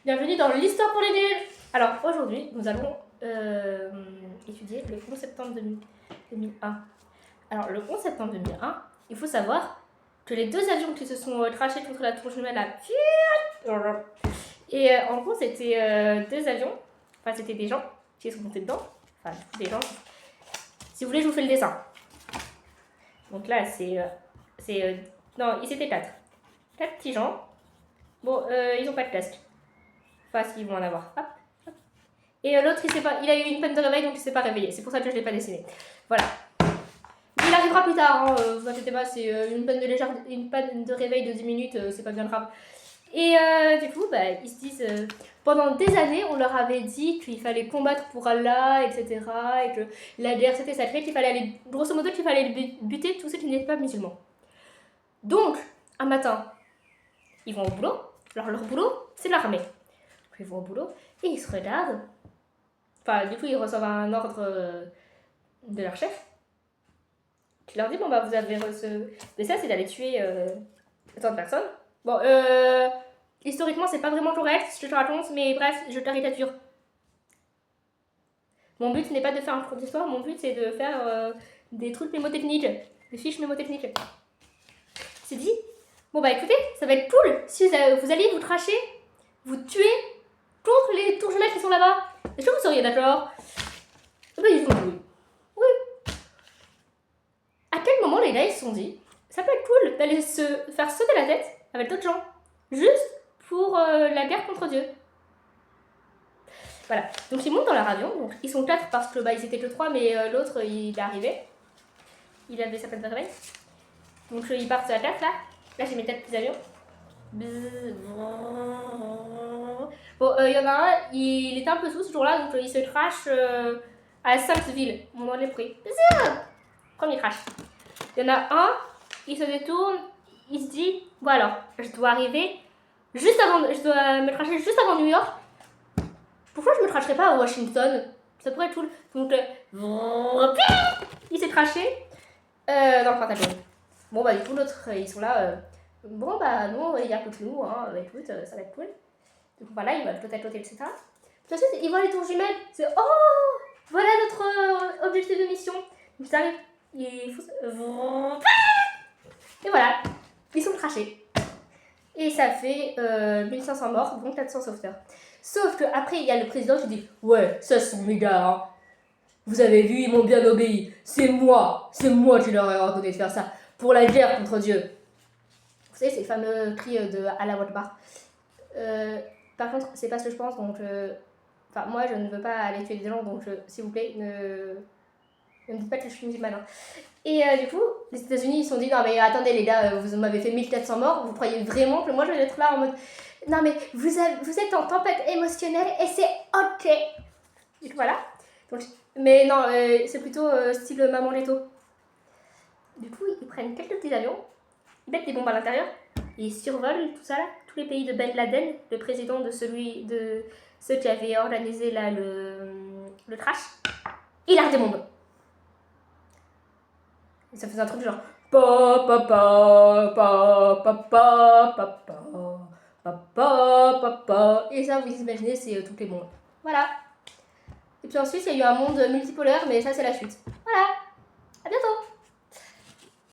Bienvenue dans l'histoire pour les nuls. Alors aujourd'hui, nous allons étudier le 11 septembre 2001. Alors le 11 septembre 2001, il faut savoir que les deux avions qui se sont crashés contre la tour jumelle et en gros c'était deux avions, enfin c'était des gens qui sont montés dedans, enfin des gens. Si vous voulez, je vous fais le dessin. Donc là non, ils étaient quatre petits gens. Bon, ils ont pas de casque. Enfin, s'ils vont en avoir. Hop, hop. Et l'autre, il a eu une panne de réveil, donc il s'est pas réveillé. C'est pour ça que je l'ai pas dessiné. Voilà. Il arrivera plus tard, hein, vous inquiétez pas, c'est une panne de réveil de 10 minutes, c'est pas bien grave. Et du coup, ils se disent, pendant des années, on leur avait dit qu'il fallait combattre pour Allah, etc. Et que la guerre c'était sacré, qu'il fallait aller, grosso modo, qu'il fallait buter tous ceux qui n'étaient pas musulmans. Donc, un matin, ils vont au boulot. Alors, leur boulot, c'est l'armée. Ils vont au boulot et ils se regardent. Enfin, du coup, ils reçoivent un ordre de leur chef qui leur dit bon, vous avez reçu. Mais ça, c'est d'aller tuer tant de personnes. Bon, historiquement, c'est pas vraiment correct ce que je raconte, mais bref, je caricature. Mon but n'est pas de faire un cours d'histoire, mon but c'est de faire des trucs mémotechniques, des fiches mémotechniques. C'est dit bon, écoutez, ça va être cool si vous alliez vous cracher, vous tuer contre les tours jumelles qui sont là-bas. Est-ce que vous seriez d'accord? Ils ont dit oui. Oui. À quel moment les gars ils se sont dit ça peut être cool d'aller se faire sauter la tête avec d'autres gens juste pour la guerre contre Dieu. Voilà. Donc ils montent dans leur avion. Donc ils sont 4 parce que ils étaient que 3, mais l'autre il est arrivé. Il avait sa peine de réveil. Donc ils partent à 4 là. Là j'ai mes 4 petits avions. Bon, il y en a un, il était un peu sous ce jour-là, donc il se crache à Sainte-Ville, mon nom est pris. Premier crash. Il y en a un, il se détourne, il se dit, bon alors, je dois me cracher juste avant New York. Pourquoi je me cracherais pas à Washington? Ça pourrait être cool. Donc, il s'est craché dans le Pentagone. Bon, du coup, l'autre, ils sont là. Bon, non, il y a que nous, hein, écoute, ça va être cool. Donc voilà, ils veulent peut-être l'hôtel, etc. Puis ensuite, ils voient les tours jumelles. C'est oh, voilà notre objectif de mission. Donc ça arrive, il faut. Et voilà, ils sont crachés. Et ça fait 1500 morts, dont 400 sauveteurs. Sauf qu'après, il y a le président qui dit ouais, ça sont mes gars, hein. Vous avez vu, ils m'ont bien obéi. C'est moi qui leur ai ordonné de faire ça. Pour la guerre contre Dieu. Vous savez, c'est le fameux cri de Allah Akbar. Par contre, c'est pas ce que je pense, donc moi je ne veux pas aller tuer des gens, donc s'il vous plaît, ne me dites pas que je suis musulmane. Hein. Et du coup, les États-Unis ils se sont dit non mais attendez les gars, vous m'avez fait 1400 morts, vous croyez vraiment que moi je vais être là en mode non mais vous êtes en tempête émotionnelle et c'est ok. Et voilà. Donc, mais non, c'est plutôt style Maman Leto. Du coup, ils prennent quelques petits avions, ils mettent des bombes à l'intérieur. Ils survolent tout ça là, tous les pays de Ben Laden, le président de ceux qui avaient organisé là le crash. Il a des bombes. Et ça faisait un truc genre pa pa pa pa pa pa pa pa pa pa pa. Et ça, vous imaginez, c'est toutes les bombes. Voilà. Et puis ensuite, il y a eu un monde multipolaire, mais ça c'est la suite. Voilà. À bientôt.